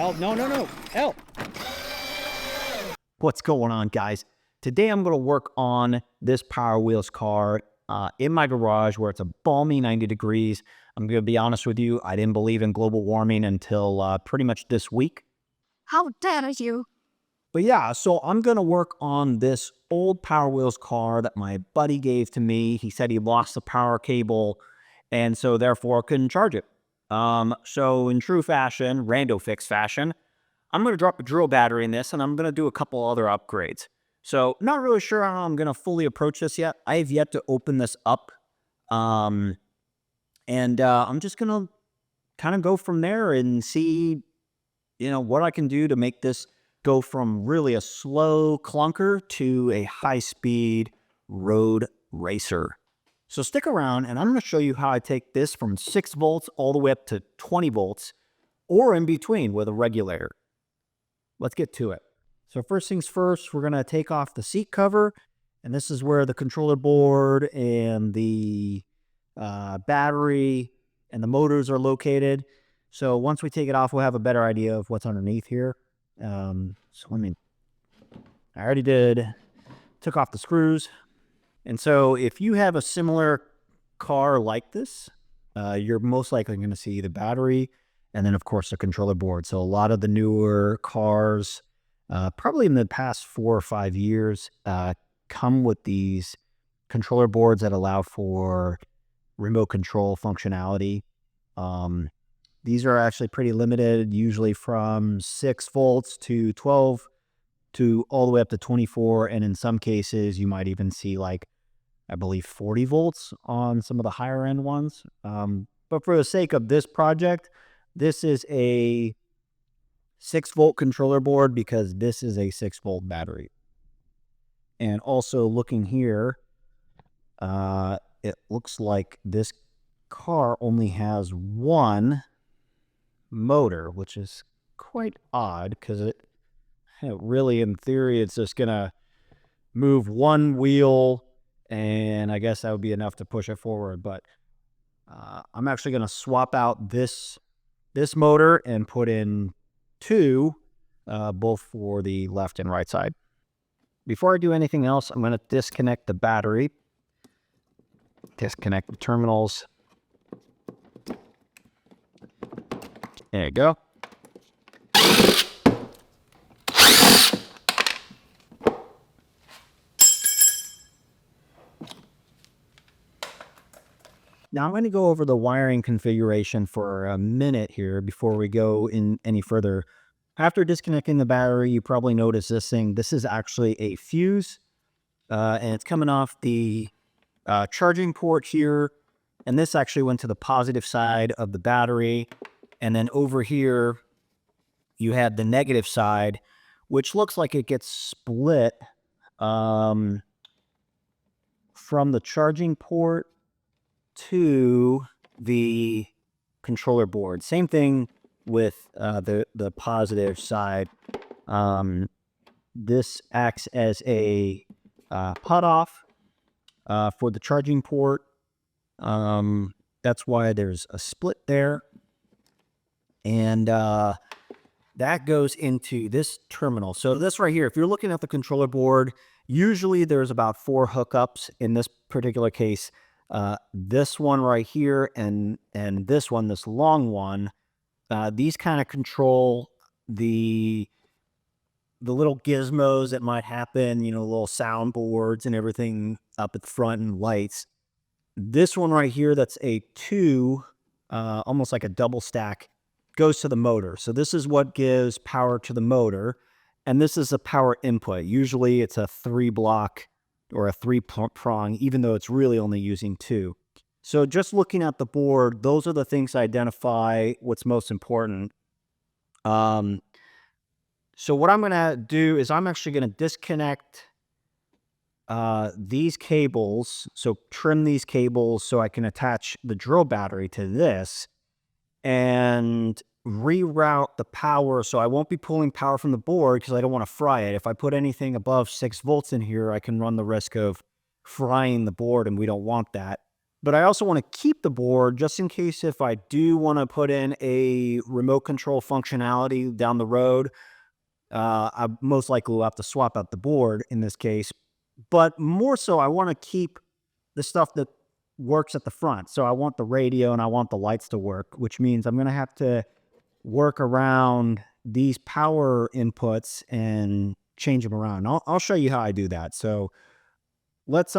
L, no, no, no, L. What's going on, guys? Today I'm going to work on this Power Wheels car in my garage where it's a balmy 90 degrees. I'm going to be honest with you, I didn't believe in global warming until pretty much this week. How dare you? But yeah, so I'm going to work on this old Power Wheels car that my buddy gave to me. He said he lost the power cable and so therefore couldn't charge it. So in true fashion, rando fix fashion, I'm going to drop a drill battery in this and I'm going to do a couple other upgrades. So not really sure how I'm going to fully approach this yet. I have yet to open this up. I'm just going to kind of go from there and see, what I can do to make this go from really a slow clunker to a high-speed road racer. So stick around and I'm going to show you how I take this from 6 volts all the way up to 20 volts or in between with a regulator. Let's get to it. So first things first, we're going to take off the seat cover, and this is where the controller board and the battery and the motors are located. So once we take it off, we'll have a better idea of what's underneath here. I already took off the screws. And so if you have a similar car like this, you're most likely going to see the battery and then, of course, the controller board. So a lot of the newer cars, probably in the past 4 or 5 years, come with these controller boards that allow for remote control functionality. These are actually pretty limited, usually from 6 volts to 12 to all the way up to 24. And in some cases, you might even see I believe 40 volts on some of the higher end ones. But for the sake of this project, this is a 6-volt controller board because this is a 6-volt battery. And also looking here, it looks like this car only has one motor, which is quite odd because it really, in theory, it's just going to move one wheel, and I guess that would be enough to push it forward. But I'm actually going to swap out this motor and put in 2, both for the left and right side. Before I do anything else, I'm going to disconnect the battery, disconnect the terminals. There you go. Now I'm going to go over the wiring configuration for a minute here before we go in any further. After disconnecting the battery, you probably notice this thing. This is actually a fuse, and it's coming off the charging port here. And this actually went to the positive side of the battery. And then over here, you had the negative side, which looks like it gets split from the charging port to the controller board. Same thing with the positive side. This acts as a cutoff for the charging port. That's why there's a split there. And that goes into this terminal. So this right here, if you're looking at the controller board, usually there's about 4 hookups. In this particular case, this one right here and this one, this long one, these kind of control the little gizmos that might happen, little soundboards and everything up at the front and lights. This one right here, that's a 2, almost like a double stack, goes to the motor. So this is what gives power to the motor. And this is a power input. Usually it's a 3-block or a 3-prong, even though it's really only using 2. So just looking at the board, those are the things I identify what's most important. So what I'm going to do is I'm actually going to disconnect these cables. So trim these cables so I can attach the drill battery to this and reroute the power. So I won't be pulling power from the board because I don't want to fry it. If I put anything above 6 volts in here, I can run the risk of frying the board, and we don't want that. But I also want to keep the board just in case if I do want to put in a remote control functionality down the road. I most likely will have to swap out the board in this case. But more so, I want to keep the stuff that works at the front. So I want the radio and I want the lights to work, which means I'm going to have to work around these power inputs and change them around. I'll show you how I do that. So let's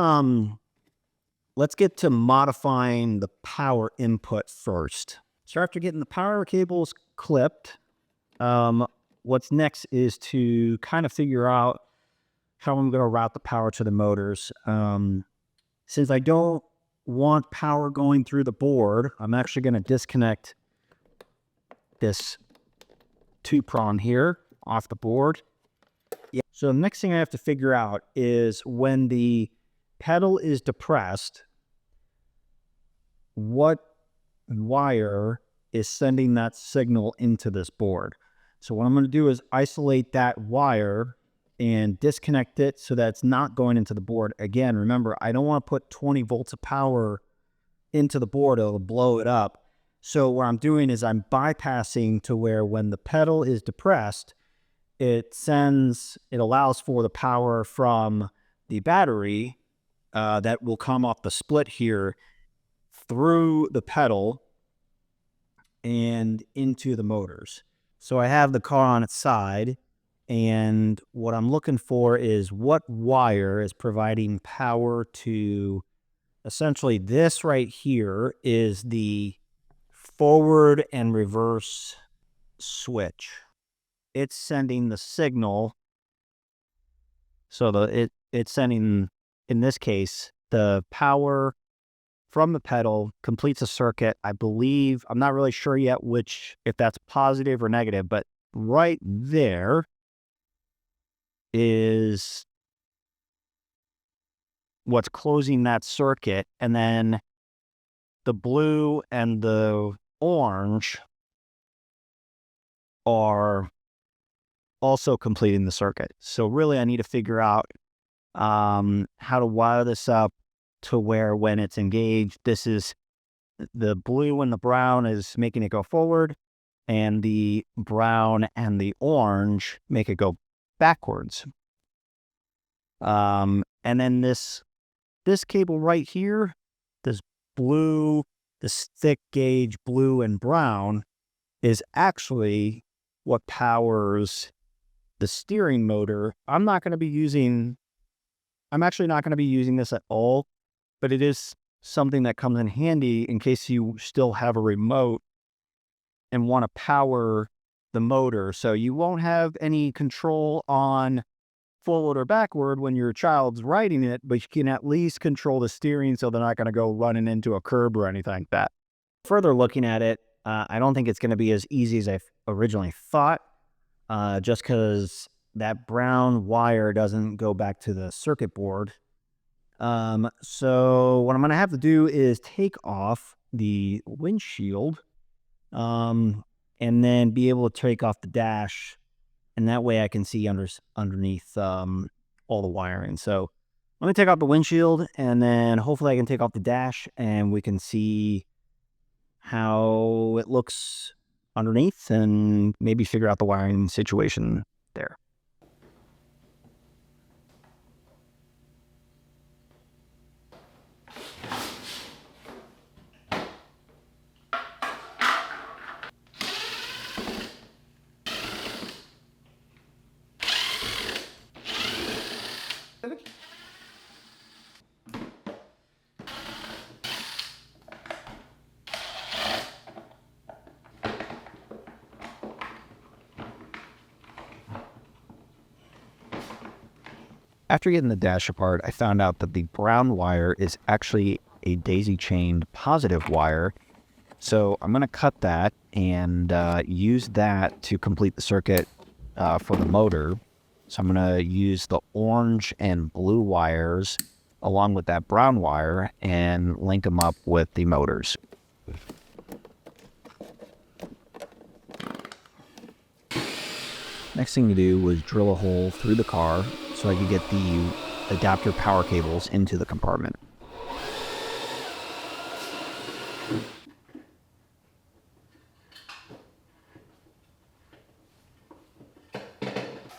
get to modifying the power input first. So after getting the power cables clipped, what's next is to kind of figure out how I'm going to route the power to the motors. Since I don't want power going through the board, I'm actually going to disconnect this 2-prong here off the board. Yeah. So the next thing I have to figure out is when the pedal is depressed, what wire is sending that signal into this board. So what I'm going to do is isolate that wire and disconnect it so that it's not going into the board. Again, remember, I don't want to put 20 volts of power into the board. It'll blow it up. So what I'm doing is I'm bypassing to where when the pedal is depressed, it allows for the power from the battery that will come off the split here through the pedal and into the motors. So I have the car on its side, and what I'm looking for is what wire is providing power to essentially this right here is the forward and reverse switch. It's sending the signal. So it's sending, in this case, the power from the pedal completes a circuit. I believe, I'm not really sure yet if that's positive or negative, but right there is what's closing that circuit. And then the blue and the orange are also completing the circuit. So really I need to figure out how to wire this up to where when it's engaged, this is the blue and the brown is making it go forward, and the brown and the orange make it go backwards. And then this cable right here, this thick gauge blue and brown is actually what powers the steering motor. I'm actually not going to be using this at all, but it is something that comes in handy in case you still have a remote and want to power the motor. So you won't have any control on forward or backward when your child's riding it, but you can at least control the steering so they're not going to go running into a curb or anything like that. Further looking at it, I don't think it's going to be as easy as I originally thought, just because that brown wire doesn't go back to the circuit board. So what I'm going to have to do is take off the windshield, and then be able to take off the dash, and that way I can see underneath all the wiring. So let me take off the windshield, and then hopefully I can take off the dash, and we can see how it looks underneath, and maybe figure out the wiring situation there. After getting the dash apart, I found out that the brown wire is actually a daisy-chained positive wire. So I'm going to cut that and use that to complete the circuit for the motor. So I'm going to use the orange and blue wires along with that brown wire and link them up with the motors. Next thing to do was drill a hole through the car so I could get the adapter power cables into the compartment.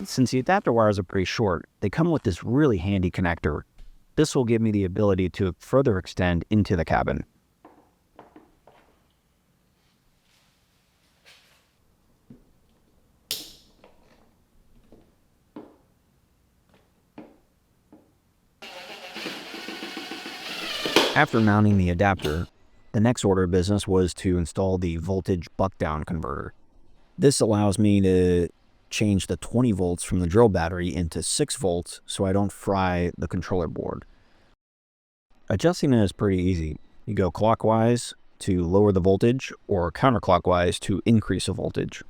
Since the adapter wires are pretty short, they come with this really handy connector. This will give me the ability to further extend into the cabin. After mounting the adapter, the next order of business was to install the voltage buck-down converter. This allows me to change the 20 volts from the drill battery into 6 volts so I don't fry the controller board. Adjusting it is pretty easy. You go clockwise to lower the voltage or counterclockwise to increase the voltage.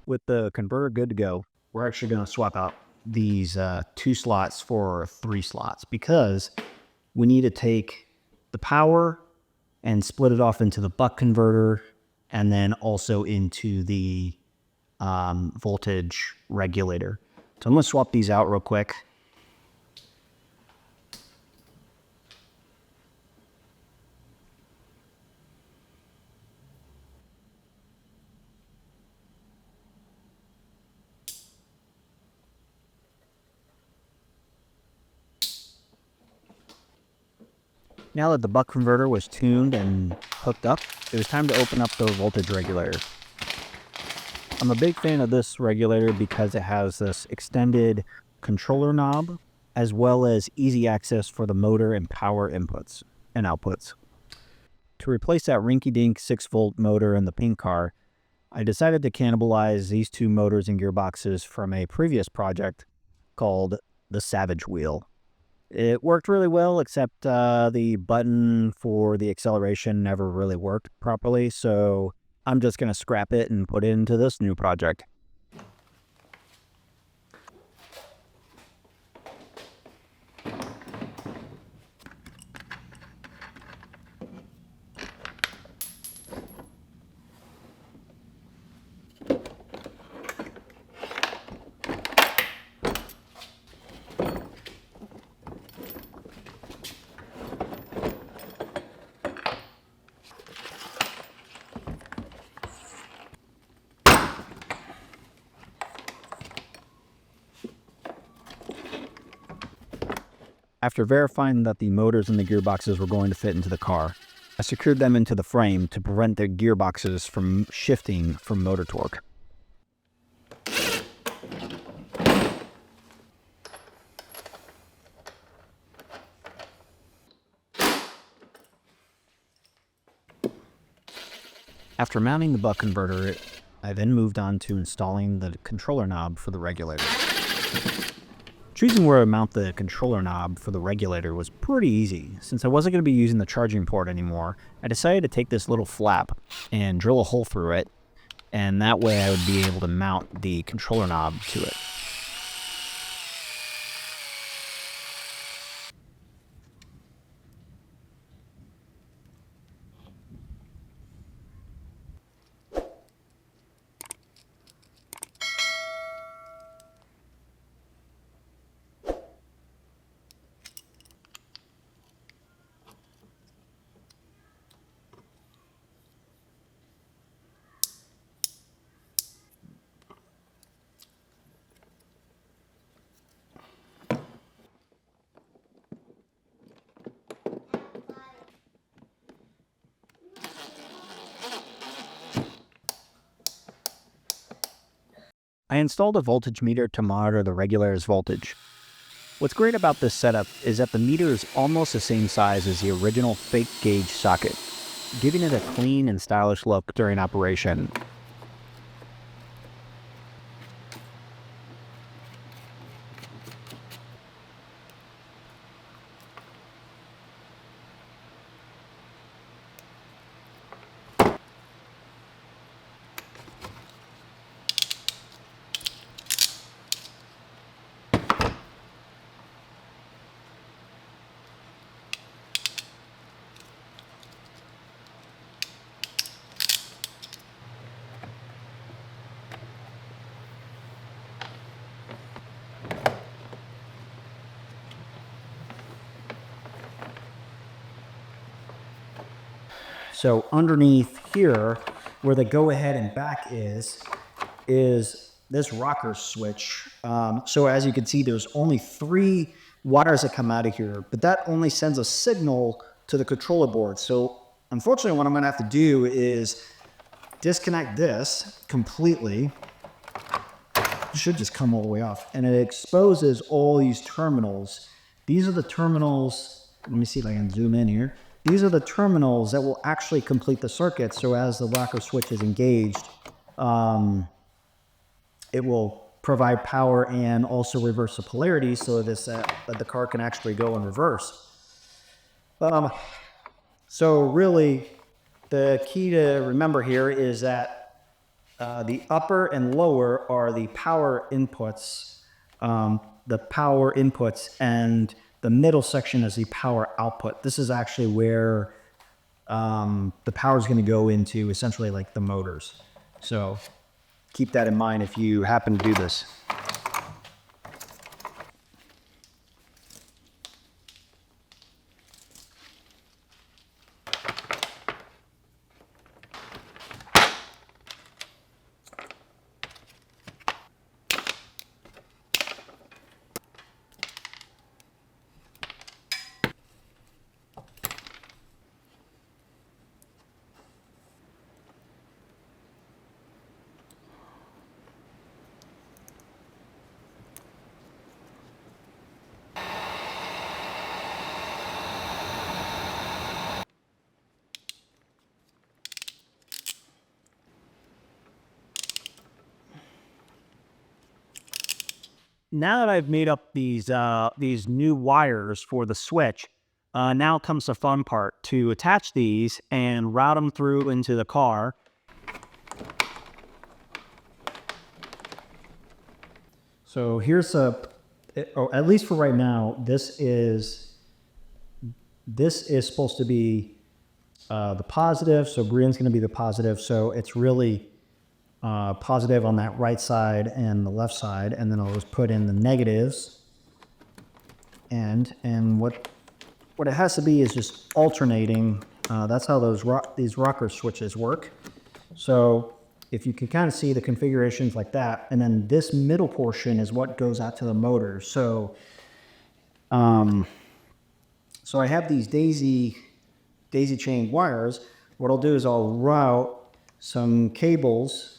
With the converter good to go, we're actually going to swap out these 2 slots for 3 slots because we need to take the power and split it off into the buck converter and then also into the voltage regulator. So I'm going to swap these out real quick. Now that the buck converter was tuned and hooked up, it was time to open up the voltage regulator. I'm a big fan of this regulator because it has this extended controller knob as well as easy access for the motor and power inputs and outputs. To replace that rinky-dink 6-volt motor in the pink car, I decided to cannibalize these 2 motors and gearboxes from a previous project called the Savage Wheel. It worked really well, except the button for the acceleration never really worked properly, so I'm just going to scrap it and put it into this new project. After verifying that the motors and the gearboxes were going to fit into the car, I secured them into the frame to prevent the gearboxes from shifting from motor torque. After mounting the buck converter, I then moved on to installing the controller knob for the regulator. Choosing where to mount the controller knob for the regulator was pretty easy. Since I wasn't going to be using the charging port anymore, I decided to take this little flap and drill a hole through it, and that way I would be able to mount the controller knob to it. I installed a voltage meter to monitor the regulator's voltage. What's great about this setup is that the meter is almost the same size as the original fake gauge socket, giving it a clean and stylish look during operation. So underneath here, where the go ahead and back is this rocker switch. So as you can see, there's only 3 wires that come out of here, but that only sends a signal to the controller board. So unfortunately, what I'm going to have to do is disconnect this completely. It should just come all the way off, and it exposes all these terminals. These are the terminals. Let me see if I can zoom in here. These are the terminals that will actually complete the circuit. So as the rocker switch is engaged, it will provide power and also reverse the polarity so that the car can actually go in reverse. So really, the key to remember here is that the upper and lower are the power inputs, and the middle section is the power output. This is actually where the power is going to go into essentially like the motors. So keep that in mind if you happen to do this. Now that I've made up these new wires for the switch, now comes the fun part to attach these and route them through into the car. So here's or at least for right now, this is supposed to be the positive. So green's going to be the positive. So it's really positive on that right side and the left side, and then I'll just put in the negatives. And what it has to be is just alternating. That's how these rocker switches work. So if you can kind of see the configurations like that, and then this middle portion is what goes out to the motor. So so I have these daisy chain wires. What I'll do is I'll route some cables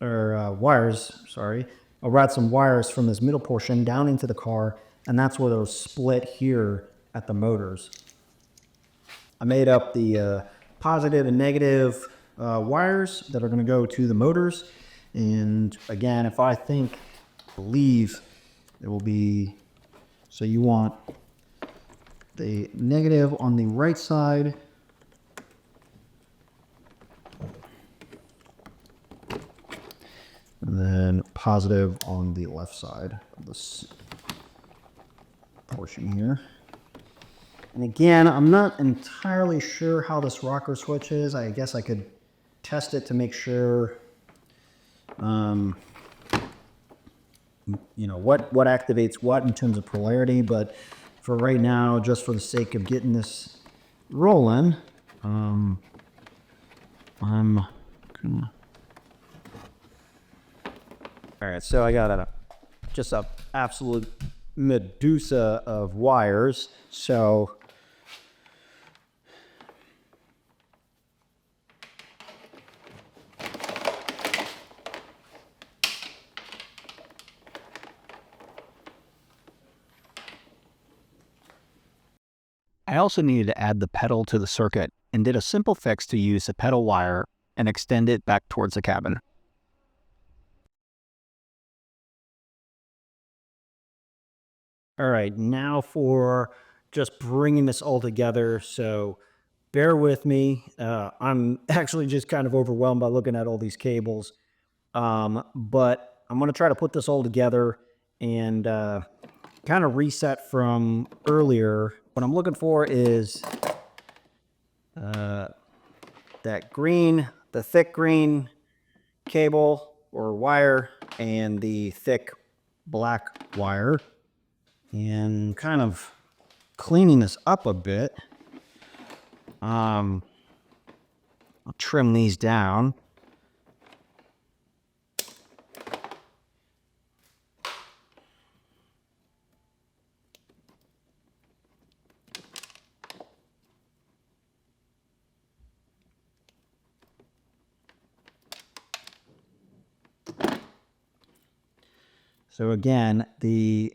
or wires, sorry. I'll route some wires from this middle portion down into the car, and that's where they'll split here at the motors. I made up the positive and negative wires that are going to go to the motors. And again, if I believe it will be, so you want the negative on the right side, and then positive on the left side of this portion here. And again, I'm not entirely sure how this rocker switch is. I guess I could test it to make sure, you know, what activates what in terms of polarity. But for right now, just for the sake of getting this rolling, I'm gonna... All right, so I got just a absolute medusa of wires. So I also needed to add the pedal to the circuit and did a simple fix to use the pedal wire and extend it back towards the cabin. All right, now for just bringing this all together. So bear with me. I'm actually just kind of overwhelmed by looking at all these cables. But I'm going to try to put this all together and kind of reset from earlier. What I'm looking for is that green, the thick green cable or wire, and the thick black wire. And kind of cleaning this up a bit. I'll trim these down. So again, the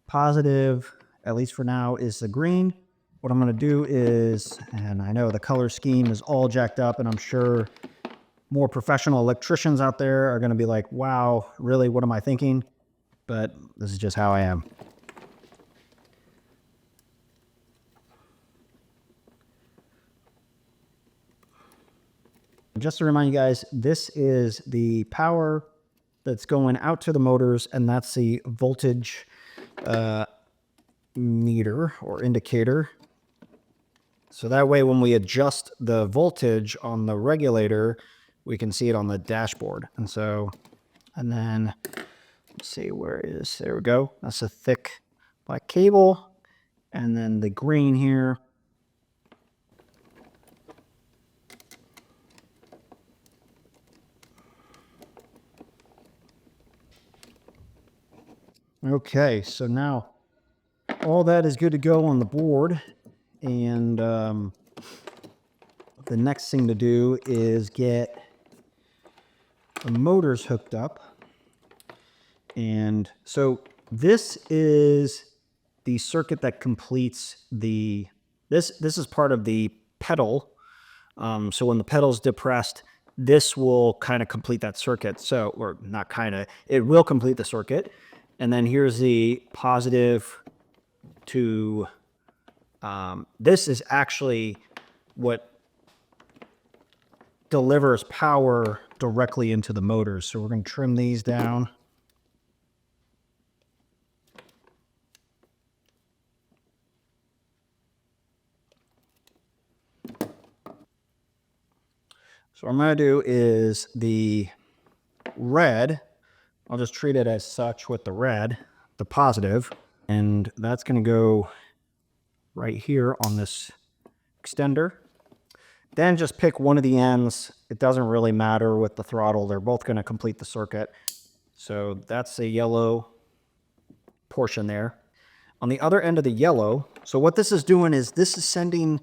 positive, at least for now, is the green. What I'm going to do is, and I know the color scheme is all jacked up, and I'm sure more professional electricians out there are going to be like, wow, really, what am I thinking? But this is just how I am. Just to remind you guys, this is the power that's going out to the motors, and that's the voltage meter or indicator. So that way, when we adjust the voltage on the regulator, we can see it on the dashboard. And so, and then let's see, where is, there we go. That's a thick black cable. And then the green here. Okay, so now all that is good to go on the board. And the next thing to do is get the motors hooked up. And so this is the circuit that completes the, this is part of the pedal. So when the pedal's depressed, this will kind of complete that circuit. So, or not kind of, it will complete the circuit. And then here's the positive to, this is actually what delivers power directly into the motors. So we're going to trim these down. So what I'm going to do is the red, I'll just treat it as such with the red, the positive, and that's going to go right here on this extender. Then just pick one of the ends. It doesn't really matter with the throttle. They're both going to complete the circuit. So that's a yellow portion there. On the other end of the yellow, so what this is doing is this is sending,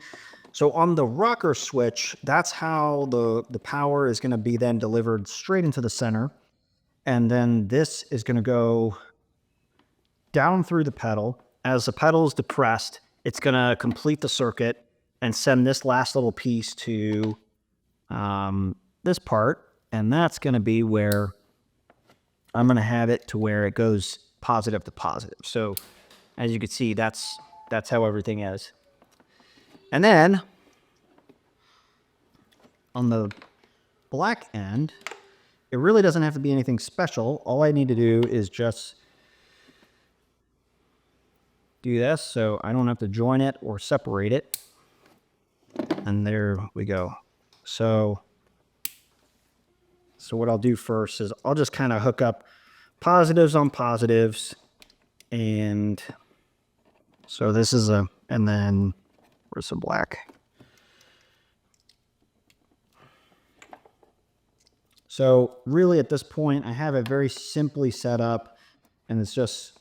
so on the rocker switch, that's how the power is going to be then delivered straight into the center. And then this is going to go down through the pedal. As the pedal is depressed, it's going to complete the circuit and send this last little piece to this part. And that's going to be where I'm going to have it to where it goes positive to positive. So as you can see, that's how everything is. And then on the black end, it really doesn't have to be anything special. All I need to do is just do this so I don't have to join it or separate it. And there we go. So what I'll do first is I'll just kind of hook up positives on positives. And so this is a, and then where's the black? So really at this point, I have it very simply set up, and it's just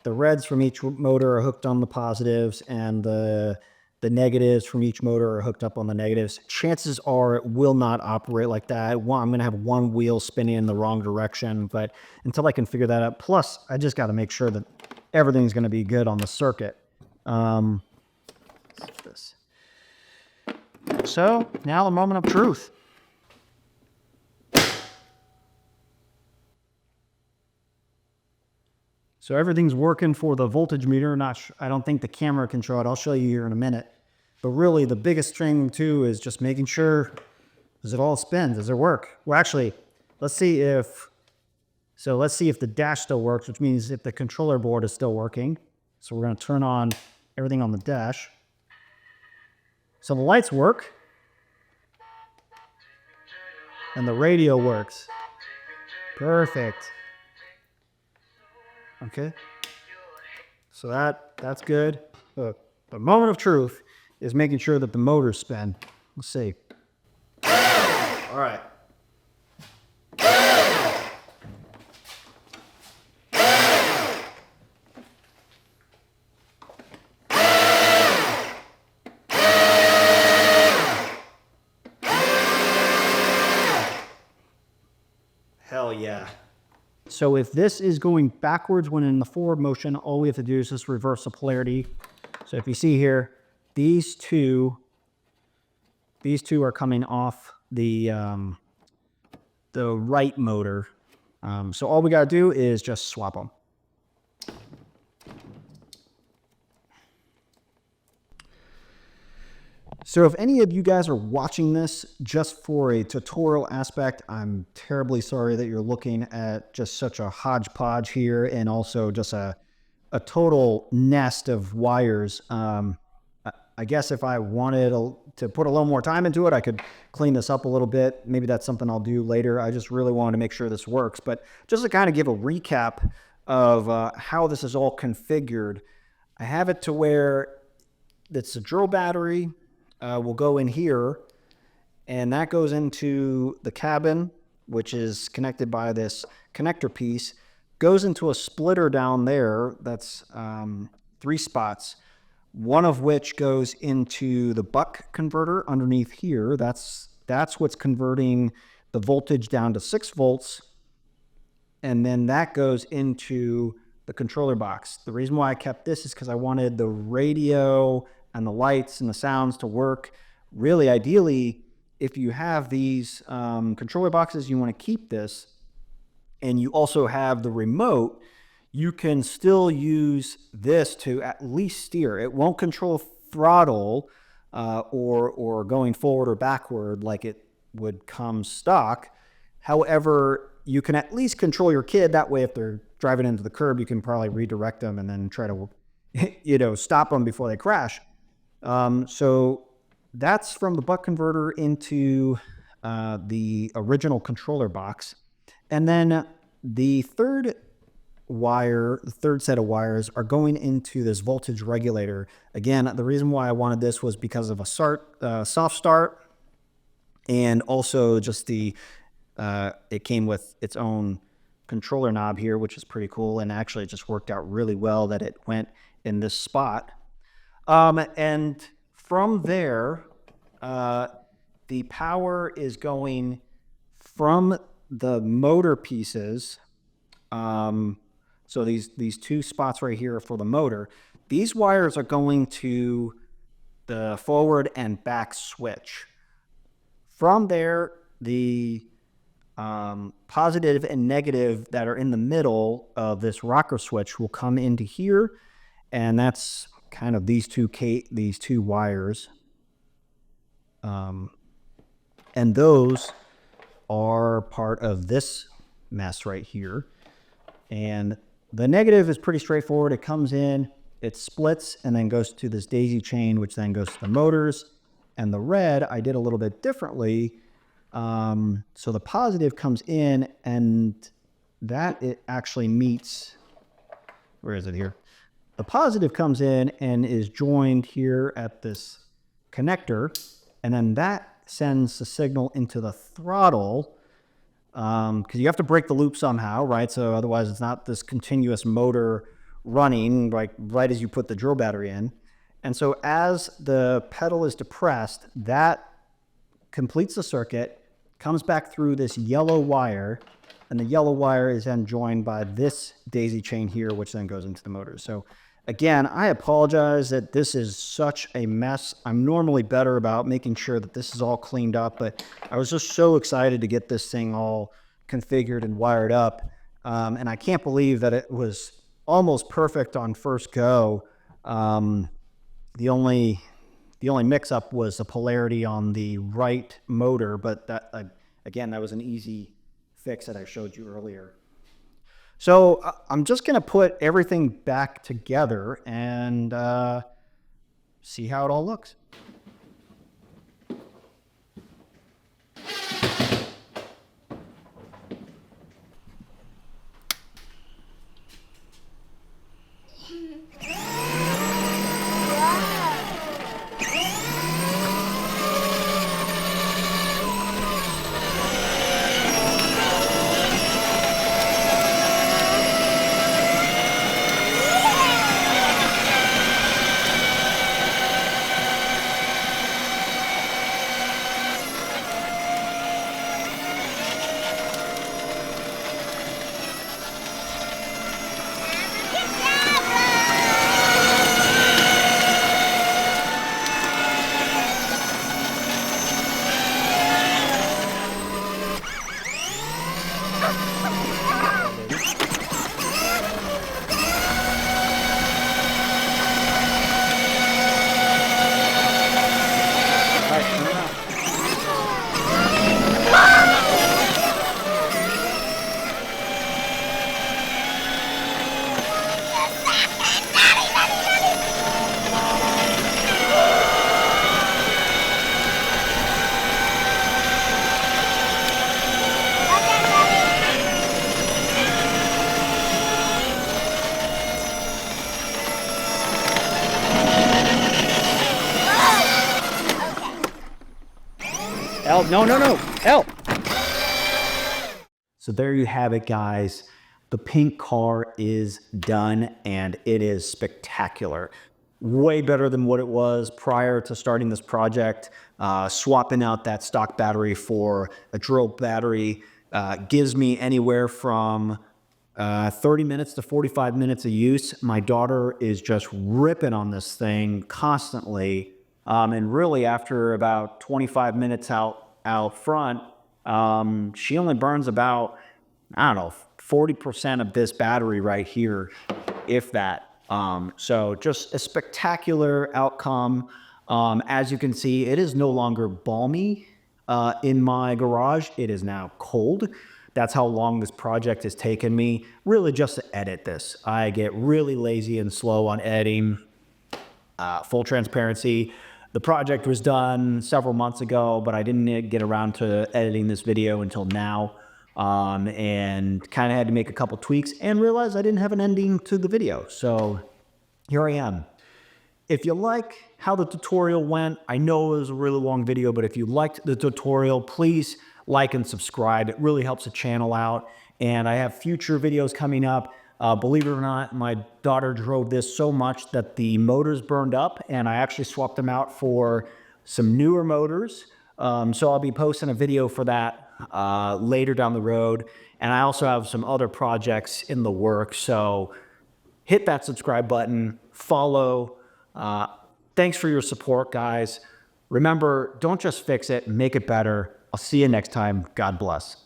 the reds from each motor are hooked on the positives, and the negatives from each motor are hooked up on the negatives. Chances are it will not operate like that. I'm going to have one wheel spinning in the wrong direction, but until I can figure that out, plus I just got to make sure that everything's going to be good on the circuit. This. So now the moment of truth. So everything's working for the voltage meter. I don't think the camera can show it. I'll show you here in a minute. But really the biggest thing too is just making sure, does it all spin? Does it work? Well, actually, let's see if the dash still works, which means if the controller board is still working. So we're going to turn on everything on the dash. So the lights work. And the radio works. Perfect. Okay. So that's good. The moment of truth is making sure that the motors spin. Let's see. All right. Hell yeah. So if this is going backwards when in the forward motion, all we have to do is just reverse the polarity. So if you see here, these two are coming off the right motor. So all we got to do is just swap them. So if any of you guys are watching this just for a tutorial aspect, I'm terribly sorry that you're looking at just such a hodgepodge here and also just a total nest of wires. I guess if I wanted to put a little more time into it, I could clean this up a little bit. Maybe that's something I'll do later. I just really wanted to make sure this works. But just to kind of give a recap of how this is all configured, I have it to where it's a drill battery. Will go in here, and that goes into the cabin, which is connected by this connector piece, goes into a splitter down there. That's 3 spots, one of which goes into the buck converter underneath here. That's what's converting the voltage down to 6 volts. And then that goes into the controller box. The reason why I kept this is because I wanted the radio and the lights and the sounds to work. Really, ideally, if you have these controller boxes, you want to keep this, and you also have the remote, you can still use this to at least steer. It won't control throttle or going forward or backward like it would come stock. However, you can at least control your kid. That way, if they're driving into the curb, you can probably redirect them and then try to stop them before they crash. So that's from the buck converter into the original controller box. And then the third set of wires are going into this voltage regulator. Again, the reason why I wanted this was because of a soft start, and also just it came with its own controller knob here, which is pretty cool. And actually it just worked out really well that it went in this spot. And from there, the power is going from the motor pieces. So these 2 spots right here are for the motor. These wires are going to the forward and back switch. From there, the positive and negative that are in the middle of this rocker switch will come into here, and that's kind of these two wires, and those are part of this mess right here. And the negative is pretty straightforward. It comes in, it splits, and then goes to this daisy chain, which then goes to the motors. And the red I did a little bit differently. So the positive comes in, and that it actually meets, where is it here? The positive comes in and is joined here at this connector, and then that sends the signal into the throttle, because you have to break the loop somehow, right? So otherwise it's not this continuous motor running right as you put the drill battery in. And so as the pedal is depressed, that completes the circuit, comes back through this yellow wire, and the yellow wire is then joined by this daisy chain here, which then goes into the motor. So again, I apologize that this is such a mess. I'm normally better about making sure that this is all cleaned up, but I was just so excited to get this thing all configured and wired up. And I can't believe that it was almost perfect on first go. The only mix-up was the polarity on the right motor, but that again, that was an easy fix that I showed you earlier. So I'm just going to put everything back together and see how it all looks. Help, no, no, no, help. So there you have it, guys. The pink car is done and it is spectacular. Way better than what it was prior to starting this project. Swapping out that stock battery for a drill battery gives me anywhere from 30 minutes to 45 minutes of use. My daughter is just ripping on this thing constantly. And really after about 25 minutes out front, she only burns about, I don't know, 40% of this battery right here, if that. So just a spectacular outcome. As you can see, it is no longer balmy in my garage. It is now cold. That's how long this project has taken me, really just to edit this. I get really lazy and slow on editing. Full transparency, the project was done several months ago, but I didn't get around to editing this video until now. And kind of had to make a couple tweaks and realized I didn't have an ending to the video. So here I am. If you like how the tutorial went, I know it was a really long video, but if you liked the tutorial, please like and subscribe. It really helps the channel out. And I have future videos coming up. Believe it or not, my daughter drove this so much that the motors burned up, and I actually swapped them out for some newer motors. So I'll be posting a video for that later down the road. And I also have some other projects in the works. So hit that subscribe button, follow. Thanks for your support, guys. Remember, don't just fix it, make it better. I'll see you next time. God bless.